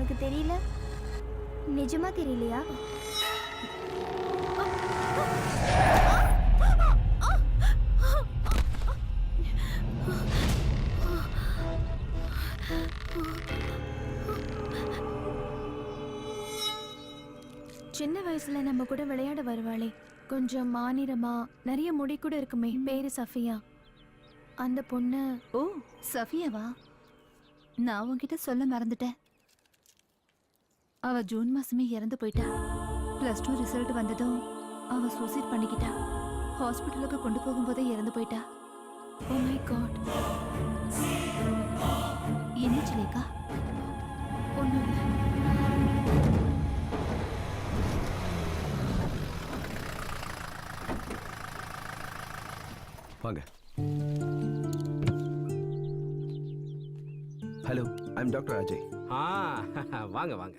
எனக்கு தெரியல. நிஜமா தெரியலையா? சின்ன வயசுல நம்ம கூட விளையாட வருவாளே, கொஞ்சம் மாநிறமா நிறைய முடி கூட இருக்குமே, பேரு சஃபியா. அந்த பொண்ணு. ஓ, சஃபியாவா? நான் உன்கிட்ட சொல்ல மறந்துட்டேன். அவ ஜூன் மாசமே இறந்து போயிட்டா. +2 ரிசல்ட் வந்ததும் அவ சூசைட் பண்ணிக்கிட்டா. ஹாஸ்பிட்டலுக்கு கொண்டு போகும்போதே இறந்து போயிட்டா. Oh my god. என்னாச்சு லேக்கா? ஒண்ணும் இல்ல. வாங்க. Hello, I am doctor Ajay. வாங்க வாங்க.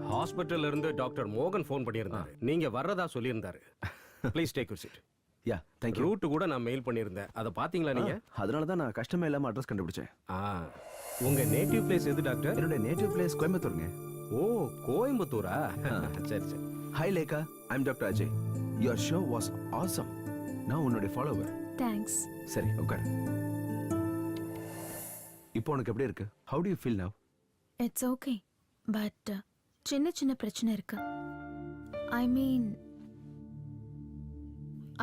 ஹாஸ்பிட்டல்ல இருந்து டாக்டர் மோகன் ஃபோன் பண்ணியிருந்தாரு. நீங்க வர்றதா சொல்லியிருந்தாரு. Please take your seat. Yeah, thank you. Route கூட நான் மெயில் பண்ணியிருந்தேன். அதை பாத்தீங்களா நீங்க? அதனால தான் நான் கஷ்டமே இல்லாம அட்ரஸ் கண்டுபிடிச்சேன். உங்க நேட்டிவ் பிளேஸ் எது டாக்டர்? என்னோட நேட்டிவ் பிளேஸ் கோயம்புத்தூருங்க. ஓ, கோயம்புத்தூரா? சரி சரி. Hi Lekha, I am doctor Ajay. Your show was awesome. நான் உன்னுடைய ஃபாலோவர். தேங்க்ஸ். சரி, உட்காரு. இப்போ உனக்கு எப்படி இருக்கு? How do you feel now? It's okay, but சின்ன சின்ன பிரச்சனை இருக்கு. I mean,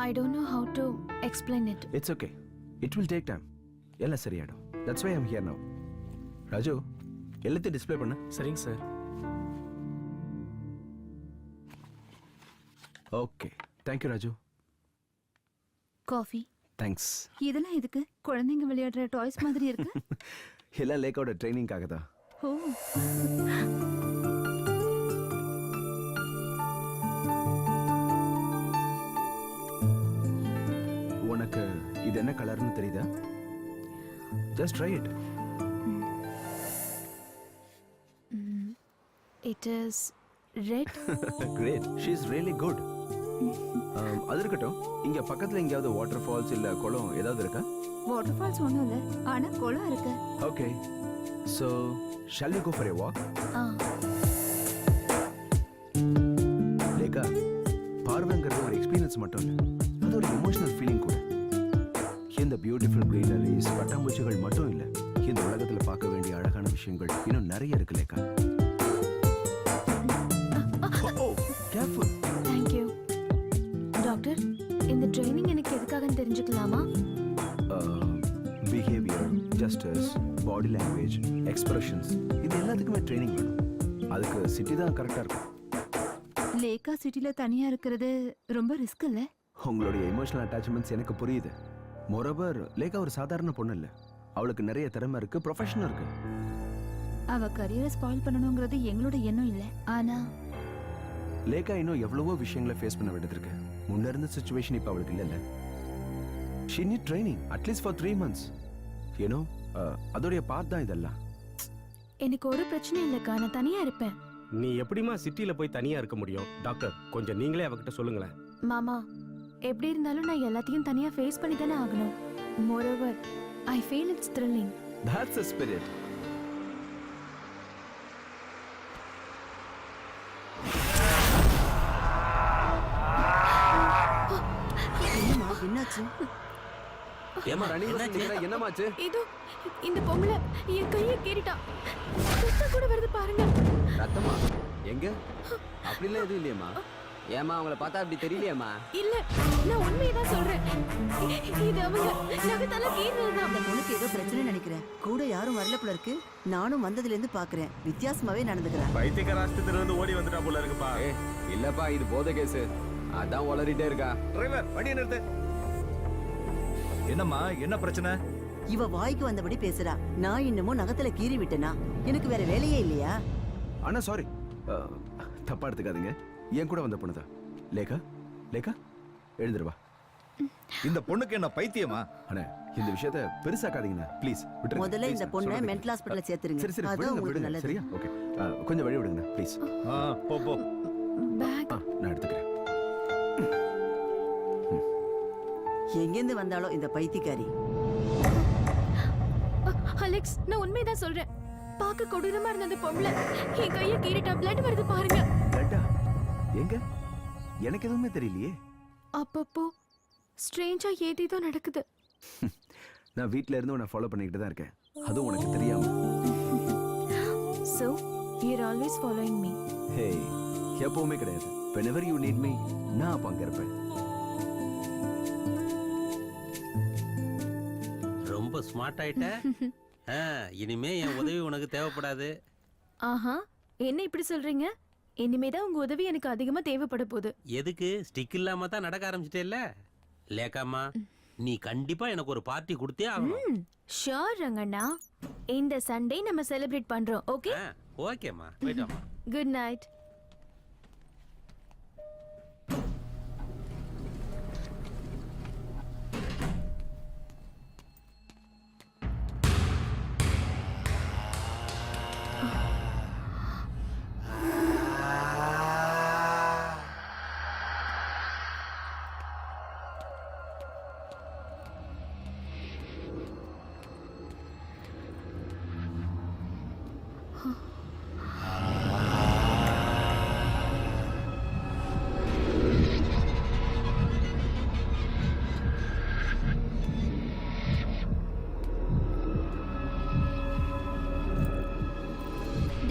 I don't know how to explain it. It's okay, it will take time. எல்லாம் சரியாயிடும். That's why I am here now. Raju, எல்லாத்தையும் டிஸ்ப்ளே பண்ணு. சரிங்க sir. Okay, thank you Raju. Coffee. Thanks. இதெல்லாம் எதுக்கு? குழந்தைங்க விளையாடுற டாய்ஸ் மாதிரி இருக்கு. எல்லாம் லேக்கோட ட்ரைனிங்காக தான். ஓ, உனக்கு இது என்ன கலர்னு தெரியுதா? Just try it. It is red. Great, she is really good. அது இருக்கட்டும், இங்க பக்கத்துல எங்கயாவது வாட்டர் ஃபால்ஸ் இல்ல குளம் ஏதாவது இருக்கா? வாட்டர் ஃபால்ஸ் ஒண்ணும் இல்ல, ஆனா குளம் இருக்கு. Okay, so shall we go for a walk? Lekha, பார்வைங்கிறது ஒரு எக்ஸ்பீரியன்ஸ் மட்டும் இல்லை, அது ஒரு எமோஷனல் ஃபீலிங் கூட. இந்த பியூட்டிஃபுல் கிரீனரிஸ், பட்டாம்பூச்சிகள் மட்டும் இல்லை, இந்த உலகத்துல பார்க்க வேண்டிய அழகான விஷயங்கள் இன்னும் நிறைய இருக்கு Lekha. Careful. Thank you doctor. இந்த ட்ரைனிங் எனக்கு எதுக்காகன்னு தெரிஞ்சுக்கலாமா? Behaviour, justice, body language, expressions, இது எல்லாத்துக்குமே ட்ரைனிங் வேணும். அதுக்கு சிட்டி தான் கரெக்டாக இருக்கும். லேக்கா சிட்டில தனியா இருக்கிறது ரொம்ப ரிஸ்க் இல்ல? உங்களுடைய எமோஷனல் அட்டாச்மெண்ட்ஸ் எனக்கு புரியுது. மோரோவர், லேக்கா ஒரு சாதாரண பொண்ணு இல்லை, அவளுக்கு நிறைய திறமை இருக்கு, ப்ரொஃபஷன் இருக்கு. அவ கரியரை ஸ்பாயில் பண்ணணுங்கிறது எங்களோட எண்ணம் இல்ல. ஆனா லேக்கா இன்னும் எவ்வளவோ விஷயங்களை ஃபேஸ் பண்ண வேண்டியது இருக்கு. முன்ன இருந்த சிச்சுவேஷன் இப்போ அவளுக்கு இல்லைல்ல. She NEET training at least for 3 months. ஏனோ அதோடைய பார்ட் தான் இதெல்லாம். எனக்கு ஒரு பிரச்சனையும் இல்லைக்கா, நான் தனியா இருப்பேன். நீ எப்படிமா சிட்டில போய் தனியா இருக்க முடியும்? டாக்டர், கொஞ்சம் நீங்களே அவகிட்ட சொல்லுங்களேன். மாமா, எப்படி இருந்தாலும் நான் எல்லாத்தையும் தனியா ஃபேஸ் பண்ணி தானே ஆகணும். Moreover, I feel it's thrilling. That's the spirit. என்னாச்சு? ஏமா ராணி, என்னமாச்சு? இதோ இந்த பொம்பளை என் கையை கீறிட்டா. ரத்தம் கூட வருது பாருங்க. ரத்தமா? எங்க? அப்படிலாம் எதுவும் இல்லையம்மா. ஏமா அவங்கள பார்த்தா அப்படி தெரியலையேம்மா? இல்ல, நான் உண்மையை தான் சொல்றேன். இது அவங்க நகத்தால கீறினதுதான். அந்த பொண்ணுக்கு ஏதோ பிரச்சனை நினைக்கிறேன். கூட யாரும் வரல போல இருக்கு. நானும் வந்ததுல இருந்து பாக்குறேன், வித்தியாசமாவே நடந்துக்கிறேன். பைத்தியக்கார ஆஸ்பத்திரியில இருந்து ஓடி வந்துட்டா போல இருக்குப்பா. இல்லப்பா, இது போதை கேஸ். அதான் உளறிட்டே இருக்கா. டிரைவர், வண்டியை நிறுத்து. என்னம்மா, என்ன பிரச்சனை? இவ வாய்க்கு வந்தபடி பேசுறா. நான் இன்னமும் நகத்துல கீறி விட்டேனா? எனக்கு வேற வேலையே இல்லையா? அண்ணா சாரி, தப்பா எடுத்துக்காதீங்க. என் கூட வந்த பொண்ணுதான். லேகா, லேகா எழுந்துருவா. இந்த பொண்ணுக்கு என்ன பைத்தியமா? அண்ணா, இந்த விஷயத்தை பெருசாக்காதீங்கண்ணா ப்ளீஸ். முதல்ல இந்த பொண்ணை மென்டல் ஹாஸ்பிட்டல்ல சேர்த்துருங்க. சரி சரி, அதான் விடுங்க உங்களுக்கு விடுங்க. நல்லது. சரியா? ஓகே, கொஞ்சம் வழி விடுங்கண்ணா ப்ளீஸ். போ போ. பேக் நான் எடுத்துக்கிறேன். எங்கேருந்து வந்தாலும் இந்த பைத்தியக்காரி. அலெக்ஸ், நான் உண்மையை தான் சொல்றேன். பார்க்க கொடூரமா இருந்த அந்த பொம்பளை என் கையை கீறிட்டா பிளட் வருது பாருங்க. லட்டா எங்க? எனக்கு எதுவுமே தெரியலையே. அப்பப்போ ஸ்ட்ரேஞ்சா ஏதேதோ நடக்குது. நான் வீட்ல இருந்து உன்னை ஃபாலோ பண்ணிக்கிட்டு தான் இருக்கேன். அதுவும் உனக்கு தெரியாம. So, you're always following me. ஹே, எப்பவுமே கிடையாது. Whenever you need me, நான் அப்ப அங்க இருப்பேன். ரொம்ப ஸ்மார்ட் ஆயிட்ட. இனிமே என் உதவி உனக்கு தேவைப்படாது. ஆஹா, என்ன இப்படி சொல்றீங்க? இனிமேதான் உங்க உதவி எனக்கு அதிகமா தேவைப்பட போகுது. எதுக்கு? ஸ்டிக் இல்லாம தான் நடக்க ஆரம்பிச்சிட்டேல்ல. லேக்காமா, நீ கண்டிப்பா எனக்கு ஒரு பார்ட்டி கொடுத்தே ஆகணும். ஷூர் ரங்கண்ணா. இந்த சண்டே நம்ம செலிப்ரேட் பண்றோம். ஓகே? ஓகேம்மா, போயிட்டோம்மா. Good night.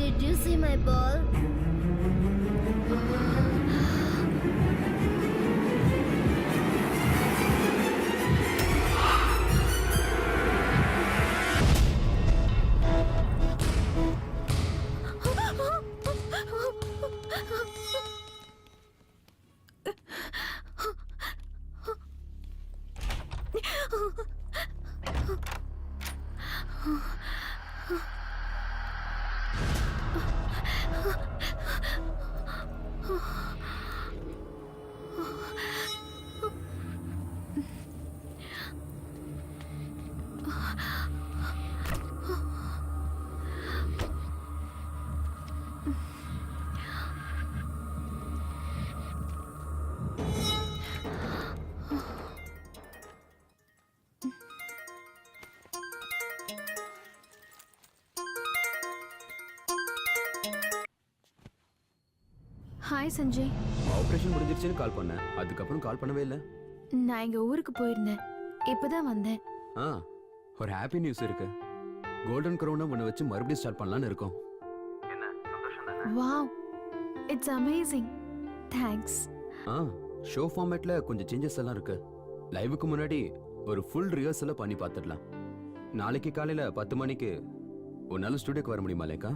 Did you see my ball? Hi Sanjay. Operation முடிஞ்சிருச்சுன்னு கால் பண்ணேன். அதுக்கப்புறம் கால் பண்ணவே இல்லை. நான் எங்க ஊருக்கு போயிருந்தேன். இப்பதான் வந்தேன். ஆ, ஒரு ஹாப்பி நியூஸ் இருக்கு. கோல்டன் கரோனா ஒன்று வச்சு மறுபடியும் ஸ்டார்ட் பண்ணலான்னு இருக்கோம். Wow, it's amazing. தேங்க்ஸ். ஆ, ஷோ ஃபார்மேட்ல கொஞ்சம் சேஞ்சஸ் எல்லாம் இருக்கு. லைவுக்கு முன்னாடி ஒரு ஃபுல் ரிஹர்சலை பண்ணி பார்த்துடலாம். நாளைக்கு காலையில 10 மணிக்கு உன்னால ஸ்டுடியோக்கு வர முடியுமா Lekha?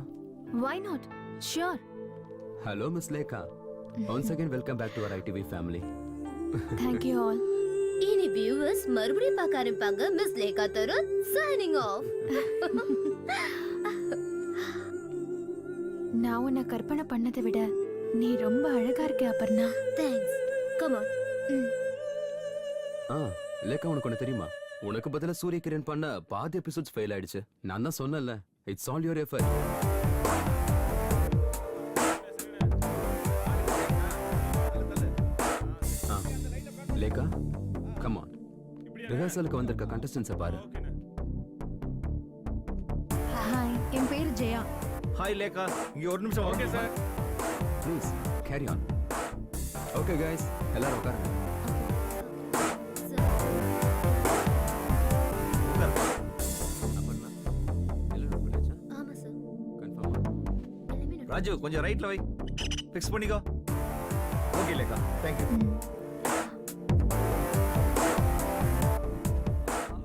Why not? Sure. Hello miss Lekha. Once again welcome back to our ITV family. Thank you all. இனி வியூவர்ஸ் மறுபடியும் பார்க்க ஆரம்பிப்பாங்க. Miss Lekha Tarun signing off. நான் உன்னை கற்பனை பண்ணதை விட நீ ரொம்ப அழகா இருக்க அபர்ணா. தேங்க்ஸ். Come on. ஆ, லேக்கா உனக்கு ஒன்று தெரியுமா? உனக்கு பதிலா சூரிய கிரண் பண்ண பாதி எபிசோட்ஸ் ஃபெயில் ஆயிடுச்சு. நான் தான் சொன்னேன்ல, it's all your effort. Lekha, come on. ரிஹர்சலுக்கு வந்திருக்க கண்டஸ்டன்ஸை பாரு. ஹாய், என் பேர் ஜெயா. ஹாய் லேக்கா, இங்க ஒரு நிமிஷம். Okay sir. Please carry on. Okay guys, எல்லாரும் உட்காருங்க. ஆமா சார். கன்ஃபார்மா? ராஜு கொஞ்சம் ரைட்ல வை. ஃபிக்ஸ் பண்ணிக்கோ. Okay Lekha, thank you.